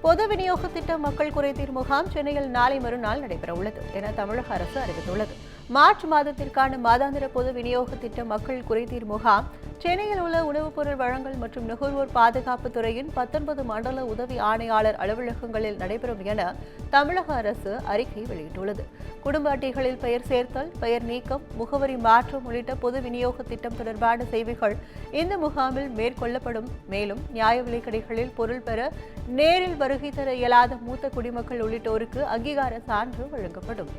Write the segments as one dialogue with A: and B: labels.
A: பொது விநியோக திட்ட மக்கள் குறைதீர் முகாம் சென்னையில் நாளை மறுநாள் நடைபெறவுள்ளது என தமிழக அரசு அறிவித்துள்ளது. மார்ச் மாதத்திற்கான மாதாந்திர பொது விநியோக திட்ட மக்கள் குறைதீர் முகாம் சென்னையில் உள்ள உணவுப் பொருள் வழங்கல் மற்றும் நுகர்வோர் பாதுகாப்பு துறையின் 19 மண்டல உதவி ஆணையாளர் அலுவலகங்களில் நடைபெறும் என தமிழக அரசு அறிக்கை வெளியிட்டுள்ளது. குடும்ப அட்டைகளில் பெயர் சேர்த்தல், பெயர் நீக்கம், முகவரி மாற்றம் உள்ளிட்ட பொது விநியோக திட்டம் தொடர்பான சேவைகள் இந்த முகாமில் மேற்கொள்ளப்படும். மேலும் நியாய விலைக் கடைகளில் பொருள் பெற நேரில் வருகை தர இயலாத மூத்த குடிமக்கள் உள்ளிட்டோருக்கு அங்கீகார சான்று வழங்கப்படும்.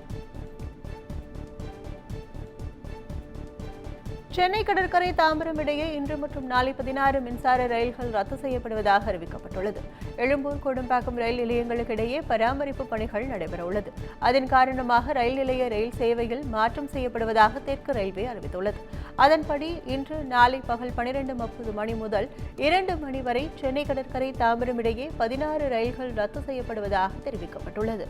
A: சென்னை கடற்கரை தாம்பரம் இடையே இன்று மற்றும் நாளை 16 மின்சார ரயில்கள் ரத்து செய்யப்படுவதாக அறிவிக்கப்பட்டுள்ளது. எழும்பூர், கோடம்பாக்கம் ரயில் நிலையங்களுக்கு இடையே பராமரிப்பு பணிகள் நடைபெறவுள்ளது. அதன் காரணமாக ரயில் நிலைய ரயில் சேவைகள் மாற்றம் செய்யப்படுவதாக தெற்கு ரயில்வே அறிவித்துள்ளது. அதன்படி இன்று நாளை பகல் 12:30 மணி முதல் 2 மணி வரை சென்னை கடற்கரை தாம்பரம் இடையே 16 ரயில்கள் ரத்து செய்யப்படுவதாக தெரிவிக்கப்பட்டுள்ளது.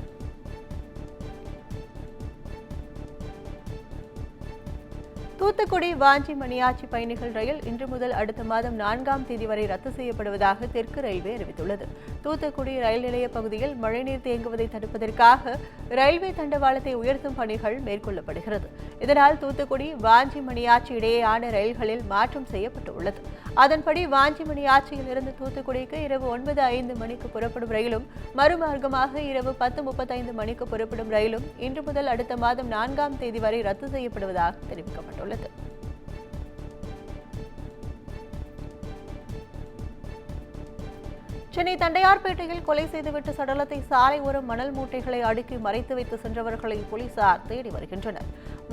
A: தூத்துக்குடி வாஞ்சி மணியாச்சி பயணிகள் ரயில் இன்று முதல் அடுத்த மாதம் 4ஆம் தேதி வரை ரத்து செய்யப்படுவதாக தெற்கு ரயில்வே அறிவித்துள்ளது. தூத்துக்குடி ரயில் நிலைய பகுதியில் மழைநீர் தேங்குவதை தடுப்பதற்காக ரயில்வே தண்டவாளத்தை உயர்த்தும் பணிகள் மேற்கொள்ளப்படுகிறது. இதனால் தூத்துக்குடி வாஞ்சி மணியாச்சி இடையேயான ரயில்களில் மாற்றம் செய்யப்பட்டுள்ளது. அதன்படி வாஞ்சி மணியாச்சியில் இருந்து தூத்துக்குடிக்கு இரவு 9:05 மணிக்கு புறப்படும் ரயிலும், மறுமார்க்கமாக இரவு 10:35 மணிக்கு புறப்படும் ரயிலும் இன்று முதல் அடுத்த மாதம் 4ஆம் தேதி வரை ரத்து செய்யப்படுவதாக தெரிவிக்கப்பட்டுள்ளது. சென்னை தண்டையார்பேட்டையில் கொலை செய்துவிட்டு சடலத்தை சாலை ஓரம் மணல் மூட்டைகளை அடுக்கி மறைத்து வைத்து சென்றவர்களை போலீசார் தேடி வருகின்றனர்.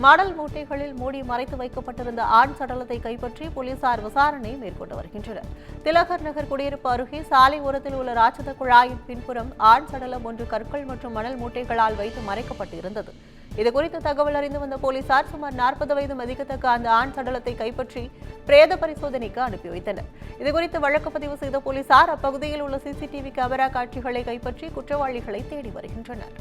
A: மணல் மூட்டைகளில் மூடி மறைத்து வைக்கப்பட்டிருந்த ஆண் சடலத்தை கைப்பற்றி போலீசார் விசாரணை மேற்கொண்டு வருகின்றனர். திலகர் நகர் குடியிருப்பு அருகே சாலை ஓரத்தில் உள்ள ராட்சத குழாயின் பின்புறம் ஆண் சடலம் ஒன்று கற்கள் மற்றும் மணல் மூட்டைகளால் வைத்து மறைக்கப்பட்டிருந்தது. இதுகுறித்து தகவல் அறிந்து வந்த போலீசார் சுமார் 40 வயது மதிக்கத்தக்க அந்த ஆண் சடலத்தை கைப்பற்றி பிரேத பரிசோதனைக்கு அனுப்பி வைத்தனர். இதுகுறித்து வழக்கு பதிவு செய்த போலீசார் அப்பகுதியில் உள்ள சிசிடிவி கேமரா காட்சிகளை கைப்பற்றி குற்றவாளிகளை தேடி வருகின்றனர்.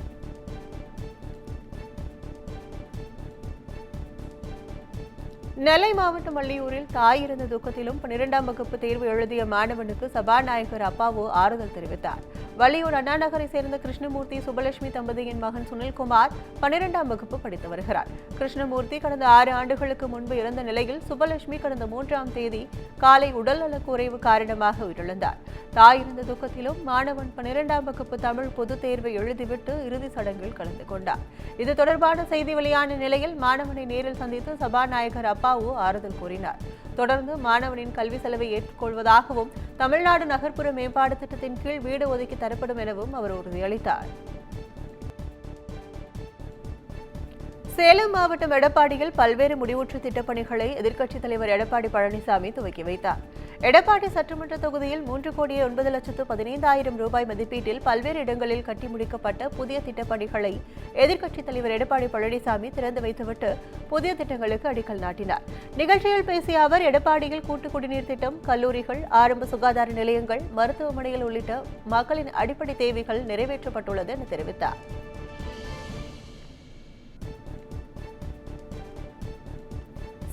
A: நெல்லை மாவட்டம் வள்ளியூரில் தாய் இருந்த துக்கத்திலும் 12ஆம் வகுப்பு தேர்வு எழுதிய மாணவனுக்கு சபாநாயகர் அப்பாவு ஆறுதல் தெரிவித்தார். வள்ளியூர் அண்ணா நகரை சேர்ந்த கிருஷ்ணமூர்த்தி, சுபலட்சுமி தம்பதியின் மகன் சுனில்குமார் 12ஆம் வகுப்பு படித்து வருகிறார். கிருஷ்ணமூர்த்தி கடந்த 6 ஆண்டுகளுக்கு முன்பு இறந்த நிலையில் சுபலட்சுமி கடந்த 3ஆம் தேதி காலை உடல்நலக்குறைவு காரணமாக உயிரிழந்தார். தாய் இருந்த துக்கத்திலும் மாணவன் 12ஆம் வகுப்பு தமிழ் பொதுத் தேர்வை எழுதிவிட்டு இறுதி சடங்கில் கலந்து கொண்டார். இது தொடர்பான செய்தி வெளியான நிலையில் மாணவனை நேரில் சந்தித்து சபாநாயகர் அப்பாவு ஆறுதல் கூறினார். தொடர்ந்து மாணவனின் கல்வி செலவை ஏற்றுக்கொள்வதாகவும் தமிழ்நாடு நகர்ப்புற மேம்பாடு திட்டத்தின் கீழ் வீடு ஒதுக்கி தரப்படும் எனவும் அவர் உறுதியளித்தார். சேலம் மாவட்டம் எடப்பாடியில் பல்வேறு முடிவுற்ற திட்டப்பணிகளை எதிர்க்கட்சித் தலைவர் எடப்பாடி பழனிசாமி துவக்கி வைத்தார். எடப்பாடி சட்டமன்ற தொகுதியில் 3,09,15,000 ரூபாய் மதிப்பீட்டில் பல்வேறு இடங்களில் கட்டி முடிக்கப்பட்ட புதிய திட்டப்பணிகளை எதிர்க்கட்சித் தலைவர் எடப்பாடி பழனிசாமி திறந்து வைத்துவிட்டு புதிய திட்டங்களுக்கு அடிக்கல் நாட்டினார். நிகழ்ச்சியில் பேசிய அவர் எடப்பாடியில் கூட்டு குடிநீர் திட்டம், கல்லூரிகள், ஆரம்ப சுகாதார நிலையங்கள், மருத்துவமனைகள் உள்ளிட்ட மக்களின் அடிப்படை தேவைகள் நிறைவேற்றப்பட்டுள்ளது என தெரிவித்தார்.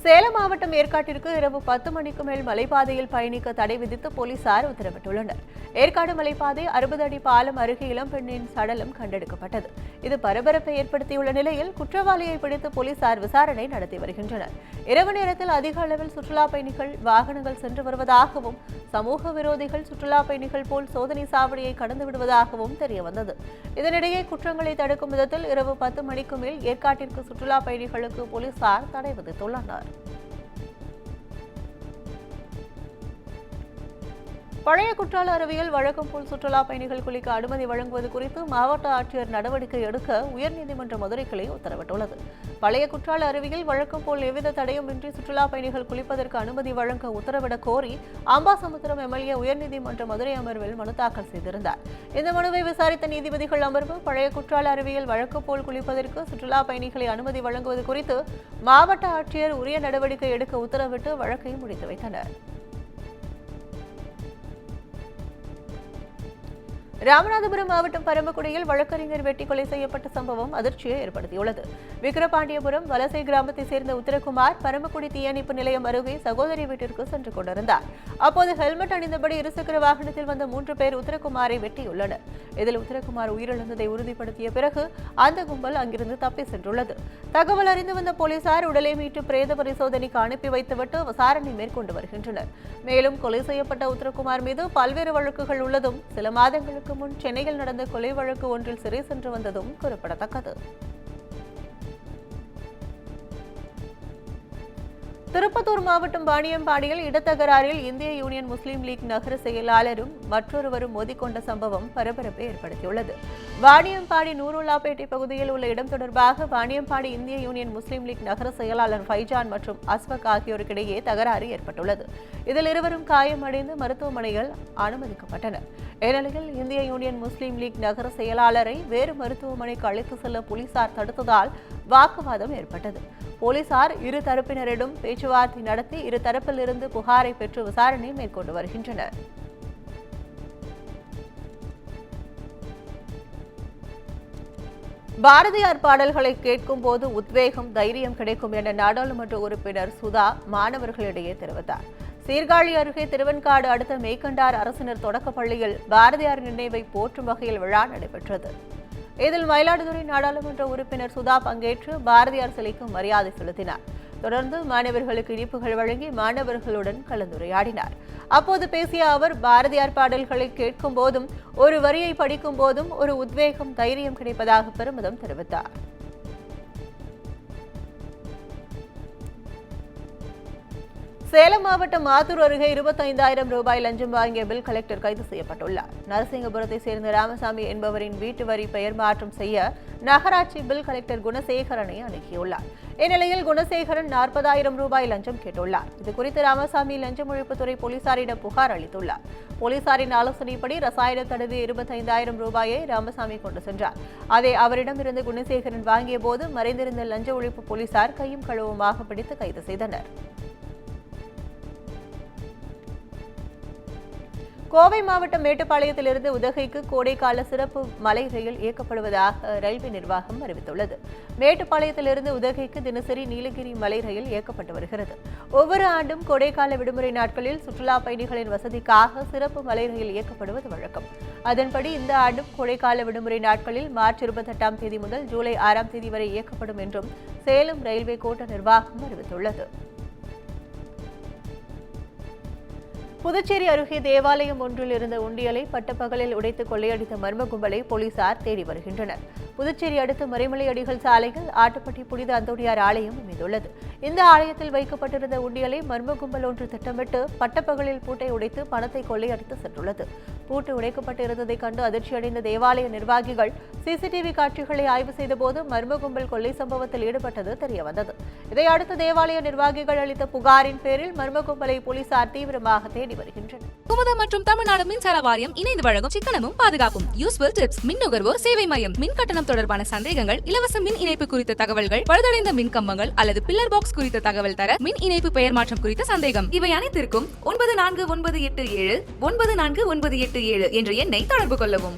A: சேலம் மாவட்டம் ஏற்காட்டிற்கு இரவு 10 மணிக்கு மேல் மலைப்பாதையில் பயணிக்க தடை விதித்து போலீசார் உத்தரவிட்டுள்ளனர். ஏற்காடு மலைப்பாதை 60 அடி பாலம் அருகே இளம்பெண்ணின் சடலம் கண்டெடுக்கப்பட்டது. இது பரபரப்பை ஏற்படுத்தியுள்ள நிலையில் குற்றவாளியை பிடித்து போலீசார் விசாரணை நடத்தி வருகின்றனர். இரவு நேரத்தில் அதிக அளவில் சுற்றுலா பயணிகள் வாகனங்கள் சென்று வருவதாகவும் சமூக விரோதிகள் சுற்றுலா பயணிகள் போல் சோதனை சாவடியை கடந்து விடுவதாகவும் தெரியவந்தது. இதனிடையே குற்றங்களை தடுக்கும் விதத்தில் இரவு 10 மணிக்கு மேல் ஏற்காட்டிற்கு சுற்றுலா பயணிகளுக்கு போலீசார் தடை விதித்துள்ளனர். பழைய குற்றால அருவியில் வழக்கம் போல் சுற்றுலா பயணிகள் குளிக்க அனுமதி வழங்குவது குறித்து மாவட்ட ஆட்சியர் நடவடிக்கை எடுக்க உயர்நீதிமன்ற மதுரை கிளை உத்தரவிட்டுள்ளது. பழைய குற்றால அருவியில் வழக்கம் போல் எவ்வித தடையுமின்றி சுற்றுலா பயணிகள் குளிப்பதற்கு அனுமதி வழங்க உத்தரவிடக் கோரி அம்பாசமுத்திரம் எம்எல்ஏ உயர்நீதிமன்ற மதுரை அமர்வில் மனு தாக்கல் செய்திருந்தார். இந்த மனுவை விசாரித்த நீதிபதிகள் அமர்வு பழைய குற்றால அருவியில் வழக்கம் போல் குளிப்பதற்கு சுற்றுலா பயணிகளை அனுமதி வழங்குவது குறித்து மாவட்ட ஆட்சியர் உரிய நடவடிக்கை எடுக்க உத்தரவிட்டு வழக்கை முடித்து வைத்தனர். ராமநாதபுரம் மாவட்டம் பரமக்குடியில் வழக்கறிஞர் வெட்டி கொலை செய்யப்பட்ட சம்பவம் அதிர்ச்சியை ஏற்படுத்தியுள்ளது. விக்கிரபாண்டியபுரம் வலசை கிராமத்தைச் சேர்ந்த உத்தரகுமார் பரமக்குடி தீயணைப்பு நிலையம் அருகே சகோதரி வீட்டிற்கு சென்று கொண்டிருந்தார். அப்போது ஹெல்மெட் அணிந்தபடி இருசக்கர வாகனத்தில் வந்த 3 பேர் உத்தரகுமாரை வெட்டியுள்ளனர். இதில் உத்தரகுமார் உயிரிழந்ததை உறுதிப்படுத்திய பிறகு அந்த கும்பல் அங்கிருந்து தப்பி சென்றுள்ளது. தகவல் அறிந்து வந்த போலீசார் உடலை மீட்டு பிரேத பரிசோதனைக்கு அனுப்பி வைத்துவிட்டு விசாரணை மேற்கொண்டு வருகின்றனர். மேலும் கொலை செய்யப்பட்ட உத்தரகுமார் மீது பல்வேறு வழக்குகள் உள்ளதும் சில மாதங்களுக்கு முன் சென்னையில் நடந்த கொலை வழக்கு ஒன்றில் சிறை சென்று வந்ததும் குறிப்பிடத்தக்கது. திருப்பத்தூர் மாவட்டம் வாணியம்பாடியில் இடத்தகராறில் இந்திய யூனியன் முஸ்லீம் லீக் நகர செயலாளரும் மற்றொருவரும் மோதிக்கொண்ட சம்பவம் பரபரப்பை ஏற்படுத்தியுள்ளது. வாணியம்பாடி நூருல்லாப்பேட்டை பகுதியில் உள்ள இடம் தொடர்பாக வாணியம்பாடி இந்திய யூனியன் முஸ்லீம் லீக் நகர செயலாளர் ஃபைஜான் மற்றும் அஸ்வக் ஆகியோருக்கிடையே தகராறு ஏற்பட்டுள்ளது. இதில் இருவரும் காயமடைந்து மருத்துவமனையில் அனுமதிக்கப்பட்டனர். இந்நிலையில் இந்திய யூனியன் முஸ்லீம் லீக் நகர செயலாளரை வேறு மருத்துவமனைக்கு அழைத்து செல்ல போலீசார் தடுத்ததால் வாக்குவாதம் ஏற்பட்டது. போலீசார் இரு தரப்பினரிடம் பேச்சுவார்த்தை நடத்தி இரு தரப்பிலிருந்து புகாரை பெற்று விசாரணை மேற்கொண்டு வருகின்றனர். பாரதியார் பாடல்களை கேட்கும் போது உத்வேகம், தைரியம் கிடைக்கும் என நாடாளுமன்ற உறுப்பினர் சுதா மாணவர்களிடையே தெரிவித்தார். சீர்காழி அருகே திருவெண்காடு அடுத்த மேய்கண்டார் அரசினர் தொடக்கப்பள்ளியில் பாரதியார் நினைவை போற்றும் வகையில் விழா நடைபெற்றது. இதில் மயிலாடுதுறை நாடாளுமன்ற உறுப்பினர் சுதா பங்கேற்று பாரதியார் சிலைக்கு மரியாதை செலுத்தினார். தொடர்ந்து மாணவர்களுக்கு இனிப்புகள் வழங்கி மாணவர்களுடன் கலந்துரையாடினார். அப்போது பேசிய அவர், பாரதியார் பாடல்களை கேட்கும் போதும் ஒரு வரியை படிக்கும் போதும் ஒரு உத்வேகம், தைரியம் கிடைப்பதாக பெருமிதம் தெரிவித்தார். சேலம் மாவட்டம் மாத்தூர் அருகே 25,000 ரூபாய் லஞ்சம் வாங்கிய பில் கலெக்டர் கைது செய்யப்பட்டுள்ளார். நரசிங்கபுரத்தை சேர்ந்த ராமசாமி என்பவரின் வீட்டு வரி பெயர் மாற்றம் செய்ய நகராட்சி பில் கலெக்டர் குணசேகரனை அணுகியுள்ளார். இந்நிலையில் குணசேகரன் 40,000 ரூபாய் லஞ்சம் கேட்டுள்ளார். இதுகுறித்து ராமசாமி லஞ்சம் ஒழிப்புத்துறை போலீசாரிடம் புகார் அளித்துள்ளார். போலீசாரின் ஆலோசனைப்படி ரசாயன தடவி 25,000 ரூபாயை ராமசாமி கொண்டு சென்றார். அதை அவரிடமிருந்து குணசேகரன் வாங்கிய போது மறைந்திருந்த லஞ்ச ஒழிப்பு போலீசார் கையும் களவுமாக பிடித்து கைது செய்தனர். கோவை மாவட்டம் மேட்டுப்பாளையத்திலிருந்து உதகைக்கு கோடைக்கால சிறப்பு மலை ரயில் இயக்கப்படுவதாக ரயில்வே நிர்வாகம் அறிவித்துள்ளது. மேட்டுப்பாளையத்திலிருந்து உதகைக்கு தினசரி நீலகிரி மலை ரயில் இயக்கப்பட்டு வருகிறது. ஒவ்வொரு ஆண்டும் கோடைக்கால விடுமுறை நாட்களில் சுற்றுலா பயணிகளின் வசதிக்காக சிறப்பு மலை ரயில் இயக்கப்படுவது வழக்கம். அதன்படி இந்த ஆண்டும் கோடைக்கால விடுமுறை நாட்களில் மார்ச் 28ஆம் தேதி முதல் ஜூலை 6ஆம் தேதி வரை இயக்கப்படும் என்றும் சேலம் ரயில்வே கோட்ட நிர்வாகம் அறிவித்துள்ளது. புதுச்சேரி அருகே தேவாலயம் ஒன்றில் இருந்த உண்டியலை பட்டப்பகலில் உடைத்து கொள்ளையடித்த மர்ம கும்பலை போலீசார் தேடி வருகின்றனர். புதுச்சேரி அடுத்த மறைமலை அடிகள் சாலையில் ஆட்டுப்பட்டி புனித அந்தோணியார் ஆலயம் அமைந்துள்ளது. இந்த ஆலயத்தில் வைக்கப்பட்டிருந்த உண்டியலை மர்ம கும்பல் ஒன்று திட்டமிட்டு பட்டப்பகலில் பூட்டை உடைத்து பணத்தை கொள்ளையடித்து சென்றுள்ளது. பூட்டு உடைக்கப்பட்டிருந்ததை கண்டு அதிர்ச்சியடைந்த தேவாலய நிர்வாகிகள் சிசிடிவி காட்சிகளை ஆய்வு செய்தபோது மர்ம கும்பல் கொள்ளை சம்பவத்தில் ஈடுபட்டது தெரியவந்தது. இதையடுத்து தேவாலய நிர்வாகிகள் அளித்த புகாரின் பேரில் மர்ம கும்பலை போலீசார் தீவிரமாக தேடி வருகின்றனர்.
B: குமுதம் மற்றும் தமிழ்நாடு மின்சார வாரியம் இணைந்து வழங்கும் சிக்கனமும் பாதுகாப்பும் யூஸ்ஃபுல் டிப்ஸ் மின் நுகர்வோர் சேவை மையம். மின் கட்டணம் தொடர்பான சந்தேகங்கள், இலவச மின் இணைப்பு குறித்த தகவல்கள், பழுதடைந்த மின் கம்பங்கள் அல்லது பில்லர் பாக்ஸ் குறித்த தகவல் தர, மின் இணைப்பு பெயர் மாற்றம் குறித்த சந்தேகம், இவை அனைத்திற்கும் 9497 9497 என்ற எண்ணை தொடர்பு கொள்ளவும்.